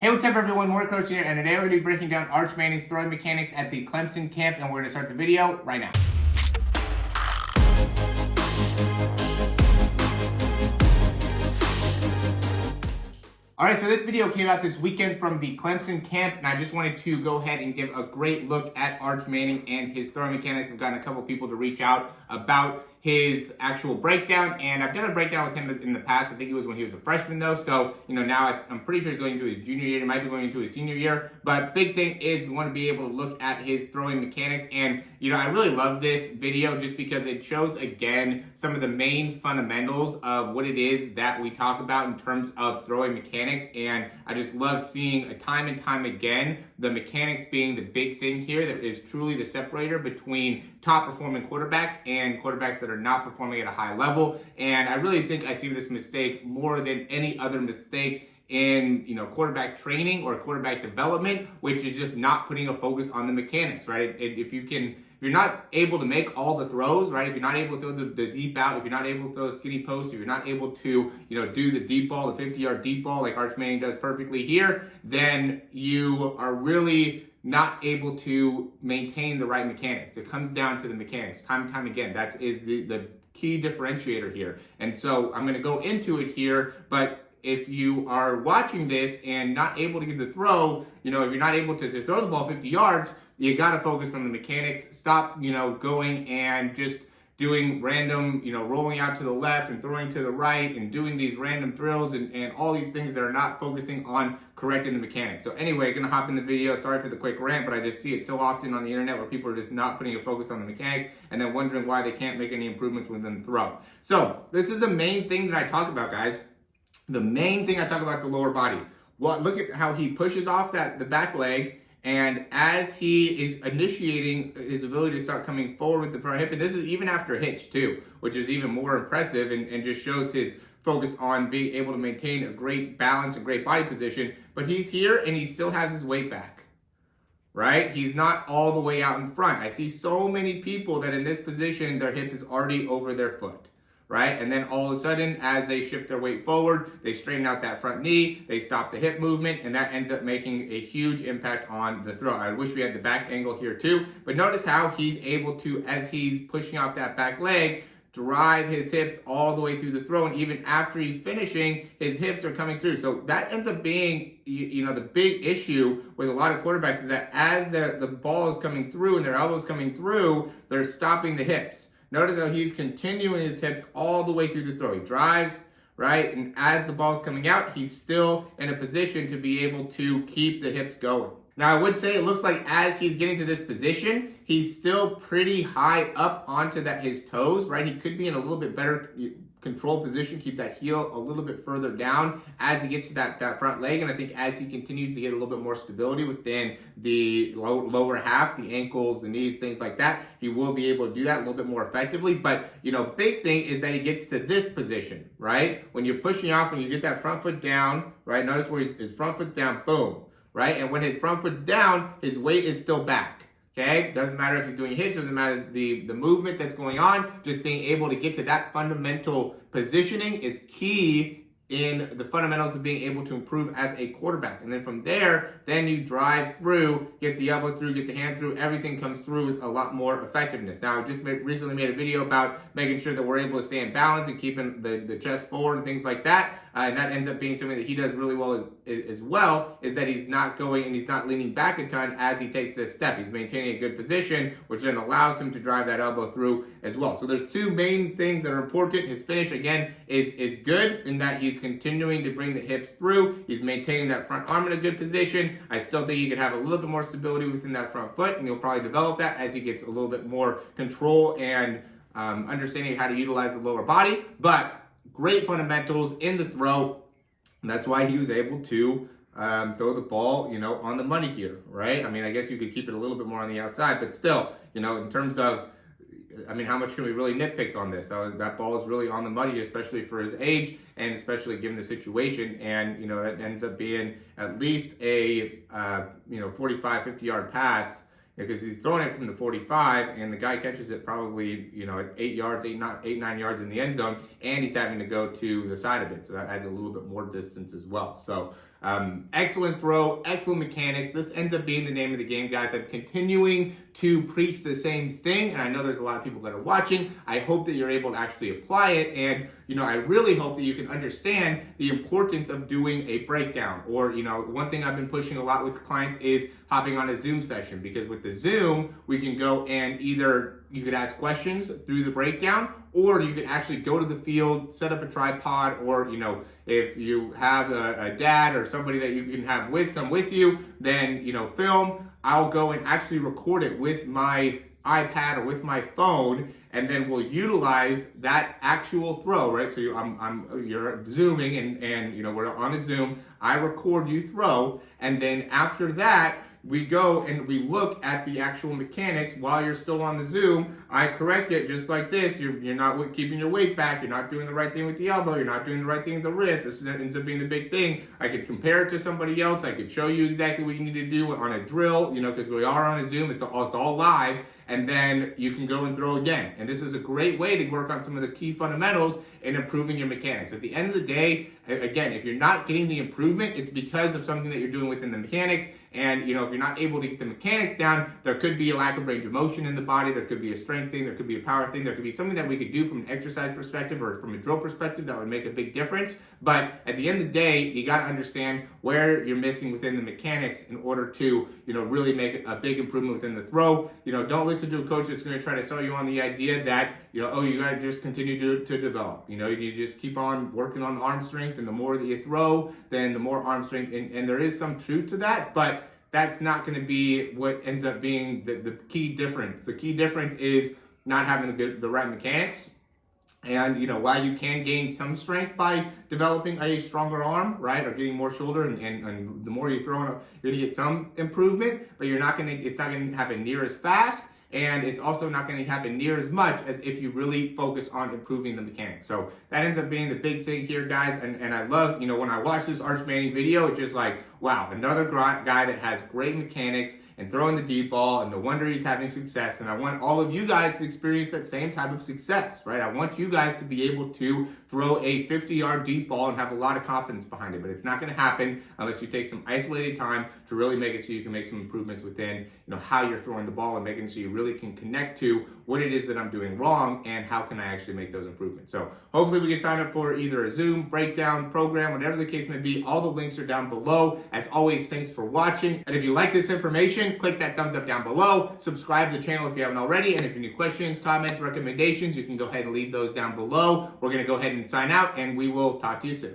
Hey, what's up everyone, Morey Croson here, and today we're going to be breaking down Arch Manning's throwing mechanics at the Clemson camp, and we're going to start the video right now. Alright, so this video came out this weekend from the Clemson camp, and I just wanted to go ahead and give a great look at Arch Manning and his throwing mechanics. I've gotten a couple people to reach out about his actual breakdown, and I've done a breakdown with him in the past. I think it was when he was a freshman though, so now I'm pretty sure he's going into his junior year. He might be going into his senior year, but big thing is we want to be able to look at his throwing mechanics, and I really love this video just because it shows again some of the main fundamentals of what it is that we talk about in terms of throwing mechanics. And I just love seeing time and time again the mechanics being the big thing here that is truly the separator between top performing quarterbacks and quarterbacks that are not performing at a high level. And I really think I see this mistake more than any other mistake in quarterback training or quarterback development, which is just not putting a focus on the mechanics, right? If you're not able to make all the throws, right? If you're not able to throw the deep out, if you're not able to throw a skinny post, if you're not able to, do the deep ball, the 50-yard deep ball like Arch Manning does perfectly here, then you are really not able to maintain the right mechanics. It comes down to the mechanics time and time again. That is the key differentiator here. And so I'm going to go into it here, but if you are watching this and not able to get the throw, if you're not able to throw the ball 50 yards, you got to focus on the mechanics. Stop, going and just doing random, rolling out to the left and throwing to the right and doing these random drills and all these things that are not focusing on correcting the mechanics. So anyway, gonna hop in the video. Sorry for the quick rant, but I just see it so often on the internet where people are just not putting a focus on the mechanics and then wondering why they can't make any improvements within the throw. So this is the main thing that I talk about, guys. The main thing I talk about, the lower body. Well, look at how he pushes off the back leg, and as he is initiating his ability to start coming forward with the front hip, and this is even after a hitch too, which is even more impressive and just shows his focus on being able to maintain a great balance, a great body position. But he's here and he still has his weight back, right? He's not all the way out in front. I see so many people that in this position, their hip is already over their foot, right? And then all of a sudden, as they shift their weight forward, they straighten out that front knee, they stop the hip movement, and that ends up making a huge impact on the throw. I wish we had the back angle here too, but notice how he's able to, as he's pushing out that back leg, drive his hips all the way through the throw, and even after he's finishing, his hips are coming through. So that ends up being, the big issue with a lot of quarterbacks is that as the ball is coming through and their elbows coming through, they're stopping the hips. Notice how he's continuing his hips all the way through the throw. He drives, right? And as the ball's coming out, he's still in a position to be able to keep the hips going. Now, I would say it looks like as he's getting to this position, he's still pretty high up onto his toes, right? He could be in a little bit better control position, keep that heel a little bit further down as he gets to that front leg. And I think as he continues to get a little bit more stability within the lower half, the ankles, the knees, things like that, he will be able to do that a little bit more effectively. But, big thing is that he gets to this position, right? When you're pushing off, when you get that front foot down, right? Notice where his front foot's down, boom, right? And when his front foot's down, his weight is still back. Okay, doesn't matter if he's doing hits, doesn't matter the movement that's going on, just being able to get to that fundamental positioning is key in the fundamentals of being able to improve as a quarterback. And then from there, then you drive through, get the elbow through, get the hand through, everything comes through with a lot more effectiveness. Now, I just recently made a video about making sure that we're able to stay in balance and keeping the chest forward and things like that. And that ends up being something that he does really well as well, is that he's not going and he's not leaning back a ton as he takes this step. He's maintaining a good position, which then allows him to drive that elbow through as well. So there's two main things that are important. His finish, again, is good in that he's continuing to bring the hips through. He's maintaining that front arm in a good position. I still think he could have a little bit more stability within that front foot, and he'll probably develop that as he gets a little bit more control and understanding how to utilize the lower body. But great fundamentals in the throw. And that's why he was able to throw the ball, on the money here, right? I mean, I guess you could keep it a little bit more on the outside, but still, in terms of, how much can we really nitpick on this? That ball is really on the money, especially for his age and especially given the situation. And, that ends up being at least a, 45, 50-yard pass, because he's throwing it from the 45 and the guy catches it probably, at 8 yards, 9 yards in the end zone, and he's having to go to the side of it. So that adds a little bit more distance as well. So Excellent throw, excellent mechanics. This ends up being the name of the game, guys. I'm continuing to preach the same thing, and I know there's a lot of people that are watching. I hope that you're able to actually apply it, and I really hope that you can understand the importance of doing a breakdown. Or, one thing I've been pushing a lot with clients is hopping on a Zoom session, because with the Zoom, we can go and either you could ask questions through the breakdown, or you could actually go to the field, set up a tripod, or, if you have a dad or somebody that you can have come with you, then, film. I'll go and actually record it with my iPad or with my phone, and then we'll utilize that actual throw, right? So you're zooming, and we're on a Zoom. I record you throw, and then after that, we go and we look at the actual mechanics while you're still on the Zoom. I correct it just like this. You're not keeping your weight back. You're not doing the right thing with the elbow. You're not doing the right thing with the wrist. This ends up being the big thing. I could compare it to somebody else. I could show you exactly what you need to do on a drill, because we are on a Zoom. It's all live. And then you can go and throw again. And this is a great way to work on some of the key fundamentals in improving your mechanics. At the end of the day, again, if you're not getting the improvement, it's because of something that you're doing within the mechanics. And, if you're not able to get the mechanics down, there could be a lack of range of motion in the body. There could be a strength thing. There could be a power thing. There could be something that we could do from an exercise perspective or from a drill perspective that would make a big difference. But at the end of the day, you got to understand where you're missing within the mechanics in order to, really make a big improvement within the throw. Don't listen to a coach that's going to try to sell you on the idea that, you got to just continue to develop. You just keep on working on the arm strength, and the more that you throw, then the more arm strength. And there is some truth to that, but that's not going to be what ends up being the key difference. The key difference is not having the right mechanics. And, while you can gain some strength by developing a stronger arm, right, or getting more shoulder, and the more you throw, you're going to get some improvement, but it's not going to happen near as fast. And it's also not going to happen near as much as if you really focus on improving the mechanics. So that ends up being the big thing here, guys. And I love, when I watch this Arch Manning video, it's just like, wow, another guy that has great mechanics and throwing the deep ball, and no wonder he's having success. And I want all of you guys to experience that same type of success, right? I want you guys to be able to throw a 50-yard deep ball and have a lot of confidence behind it. But it's not going to happen unless you take some isolated time to really make it so you can make some improvements within, how you're throwing the ball, and making so you really can connect to what it is that I'm doing wrong and how can I actually make those improvements. So hopefully we can sign up for either a Zoom breakdown program, whatever the case may be. All the links are down below. As always, thanks for watching. And if you like this information, click that thumbs up down below. Subscribe to the channel if you haven't already. And if you have any questions, comments, recommendations, you can go ahead and leave those down below. We're going to go ahead and sign out, and we will talk to you soon.